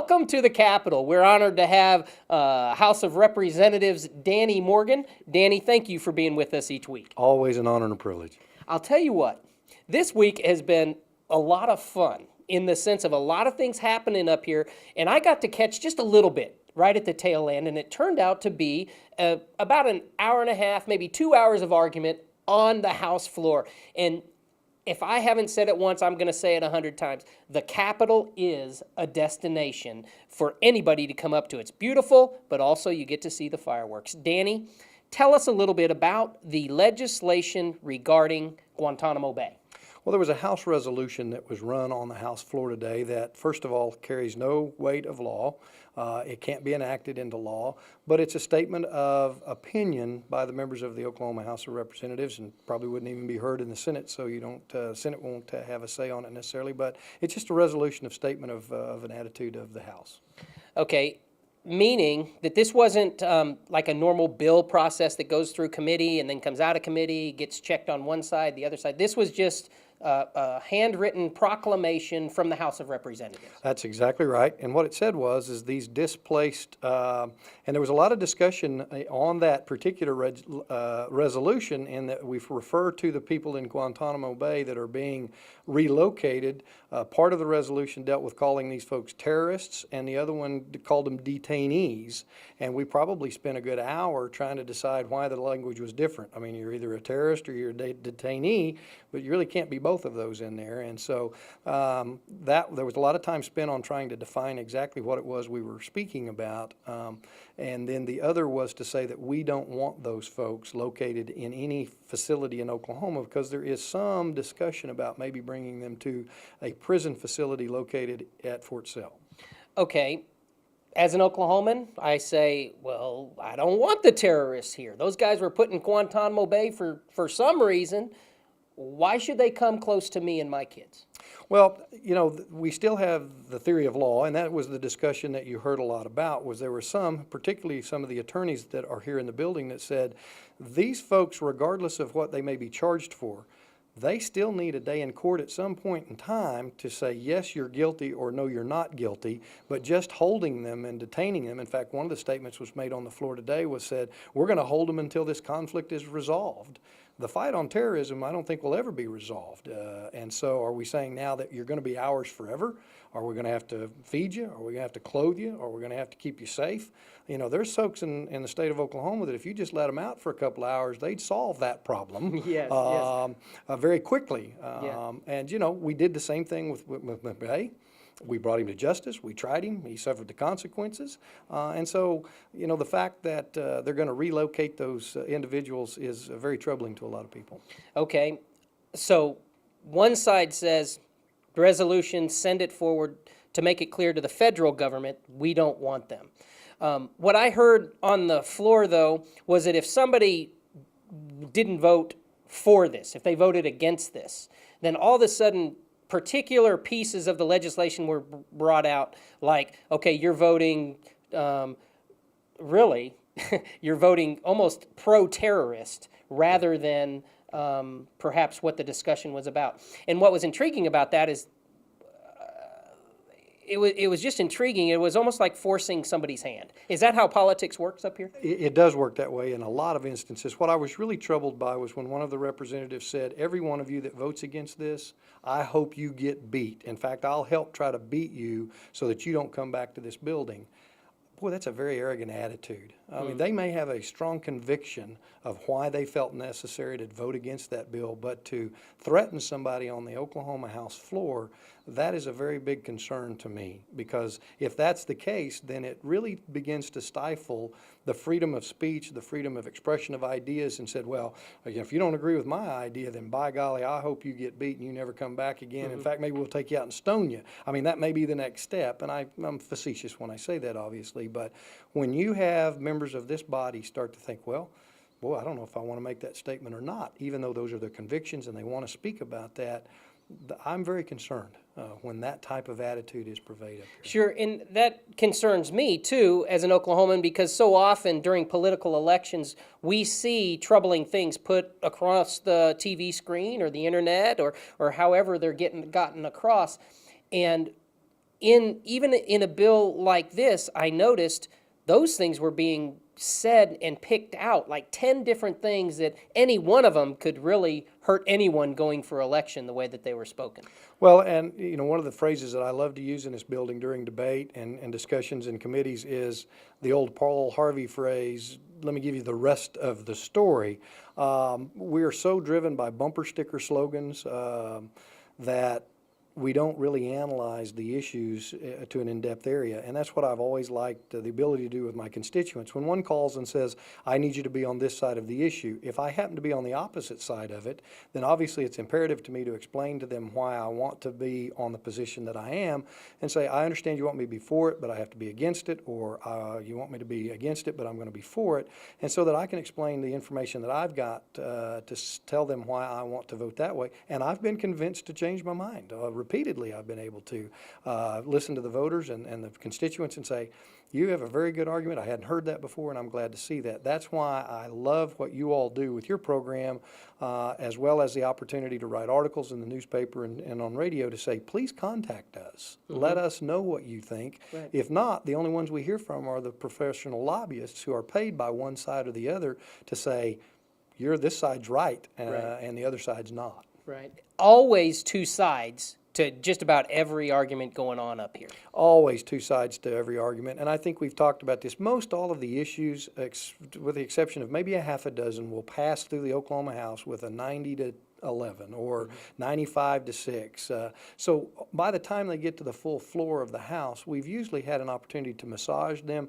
welcome to the Capitol. We're honored to have House of Representatives Danny Morgan. Danny, thank you for being with us each week. Always an honor and a privilege. I'll tell you what, this week has been a lot of fun in the sense of a lot of things happening up here, and I got to catch just a little bit right at the tail end, and it turned out to be about an hour and a half, maybe 2 hours of argument on the House floor. And if I haven't said it once, I'm going to say it 100 times. The Capitol is a destination for anybody to come up to. It's beautiful, but also you get to see the fireworks. Danny, tell us a little bit about the legislation regarding Guantanamo Bay. Well, there was a House resolution that was run on the House floor today that, first of all, carries no weight of law. It can't be enacted into law, but it's a statement of opinion by the members of the Oklahoma House of Representatives, and probably wouldn't even be heard in the Senate, so you don't, Senate won't have a say on it necessarily, but it's just a resolution of statement of an attitude of the House. Okay. Meaning that this wasn't like a normal bill process that goes through committee and then comes out of committee, gets checked on one side, the other side. This was just a handwritten proclamation from the House of Representatives. That's exactly right. And what it said is these displaced, and there was a lot of discussion on that particular resolution, in that we refer to the people in Guantanamo Bay that are being relocated. Part of the resolution dealt with calling these folks terrorists, and the other one called them detainees. And we probably spent a good hour trying to decide why the language was different. I mean, you're either a terrorist or you're a detainee, but you really can't be both of those in there. And so there was a lot of time spent on trying to define exactly what it was we were speaking about. And then the other was to say that we don't want those folks located in any facility in Oklahoma, because there is some discussion about maybe bringing them to a prison facility located at Fort Sill. Okay. As an Oklahoman, I say, well, I don't want the terrorists here. Those guys were put in Guantanamo Bay for some reason. Why should they come close to me and my kids? Well, you know, we still have the theory of law, and that was the discussion that you heard a lot about. Was there were some, particularly some of the attorneys that are here in the building, that said these folks, regardless of what they may be charged for, they still need a day in court at some point in time to say, yes, you're guilty, or no, you're not guilty. But just holding them and detaining them, in fact, one of the statements was made on the floor today was said, we're going to hold them until this conflict is resolved. The fight on terrorism, I don't think, will ever be resolved. And so are we saying now that you're going to be ours forever? Are we going to have to feed you? Are we going to have to clothe you? Are we going to have to keep you safe? You know, there's folks in the state of Oklahoma that if you just let them out for a couple of hours, they'd solve that problem Yes. very quickly. Yeah. And, you know, we did the same thing with Bay. We brought him to justice. We tried him. He suffered the consequences. And so, you know, the fact that they're going to relocate those individuals is very troubling to a lot of people. Okay. So one side says, resolution, send it forward to make it clear to the federal government, we don't want them. What I heard on the floor, though, was that if somebody didn't vote for this, if they voted against this, then all of a sudden particular pieces of the legislation were brought out, like, okay, you're voting, really, you're voting almost pro-terrorist rather than perhaps what the discussion was about. And what was intriguing about that is it was just intriguing. It was almost like forcing somebody's hand. Is that how politics works up here? It does work that way in a lot of instances. What I was really troubled by was when one of the representatives said, every one of you that votes against this, I hope you get beat. In fact, I'll help try to beat you so that you don't come back to this building. Boy, that's a very arrogant attitude. I mean, they may have a strong conviction of why they felt necessary to vote against that bill, but to threaten somebody on the Oklahoma House floor, that is a very big concern to me, because if that's the case, then it really begins to stifle the freedom of speech, the freedom of expression of ideas, and said, well, if you don't agree with my idea, then by golly, I hope you get beat and you never come back again. In fact, maybe we'll take you out and stone you. I mean, that may be the next step, and I'm facetious when I say that, obviously, but when you have members of this body start to think, well, boy, I don't know if I want to make that statement or not, even though those are their convictions and they want to speak about that, I'm very concerned when that type of attitude is pervaded. Sure, and that concerns me too as an Oklahoman, because so often during political elections we see troubling things put across the TV screen or the internet or however they're gotten across, and even in a bill like this, I noticed those things were being said and picked out, like 10 different things that any one of them could really hurt anyone going for election the way that they were spoken. Well, and one of the phrases that I love to use in this building during debate and discussions in committees is the old Paul Harvey phrase, let me give you the rest of the story. We are so driven by bumper sticker slogans that we don't really analyze the issues to an in-depth area. And that's what I've always liked the ability to do with my constituents. When one calls and says, I need you to be on this side of the issue, if I happen to be on the opposite side of it, then obviously it's imperative to me to explain to them why I want to be on the position that I am and say, I understand you want me to be for it, but I have to be against it, or you want me to be against it, but I'm going to be for it. And so that I can explain the information that I've got to tell them why I want to vote that way. And I've been convinced to change my mind. Repeatedly, I've been able to listen to the voters and the constituents and say, you have a very good argument. I hadn't heard that before, and I'm glad to see that. That's why I love what you all do with your program, as well as the opportunity to write articles in the newspaper and on radio to say, please contact us. Mm-hmm. Let us know what you think. Right. If not, the only ones we hear from are the professional lobbyists who are paid by one side or the other to say, this side's right, and the other side's not. Right. Always two sides to just about every argument going on up here. Always two sides to every argument, and I think we've talked about this. Most all of the issues, with the exception of maybe a half a dozen, will pass through the Oklahoma House with a 90-11 or 95-6. So by the time they get to the full floor of the House, we've usually had an opportunity to massage them,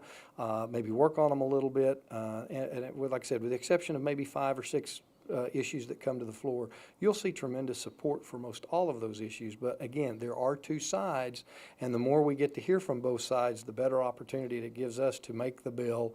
maybe work on them a little bit, like I said, with the exception of maybe 5 or 6 issues that come to the floor, you'll see tremendous support for most all of those issues. But again, there are two sides, and the more we get to hear from both sides, the better opportunity it gives us to make the bill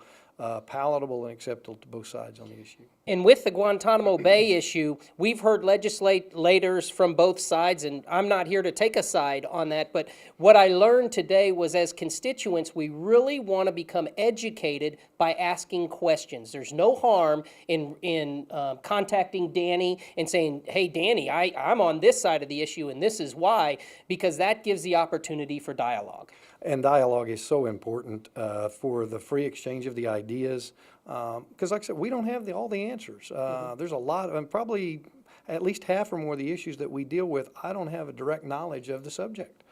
palatable and acceptable to both sides on the issue. And with the Guantanamo Bay issue, we've heard legislators from both sides, and I'm not here to take a side on that, but what I learned today was as constituents, we really want to become educated by asking questions. There's no harm in contacting Danny and saying, hey, Danny, I'm on this side of the issue, and this is why, because that gives the opportunity for dialogue. And dialogue is so important for the free exchange of the ideas. Because like I said, we don't have all the answers. There's a lot of, and probably at least half or more of the issues that we deal with, I don't have a direct knowledge of the subject.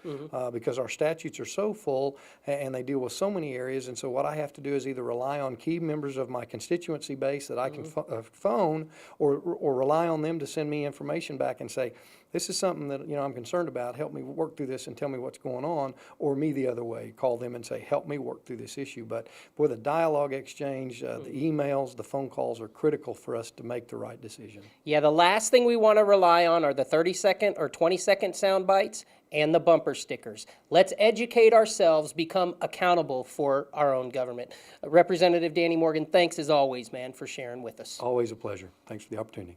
Because our statutes are so full and they deal with so many areas. And so what I have to do is either rely on key members of my constituency base that I can phone or rely on them to send me information back and say, this is something that I'm concerned about. Help me work through this and tell me what's going on. Or me the other way, call them and say, help me work through this issue. But boy, the dialogue exchange, the emails, the phone calls are critical for us to make the right decision. Yeah, the last thing we want to rely on are the 30-second or 20-second sound bites and the bumper stickers. Let's educate ourselves, become accountable for our own government. Representative Danny Morgan, thanks as always, man, for sharing with us. Always a pleasure. Thanks for the opportunity.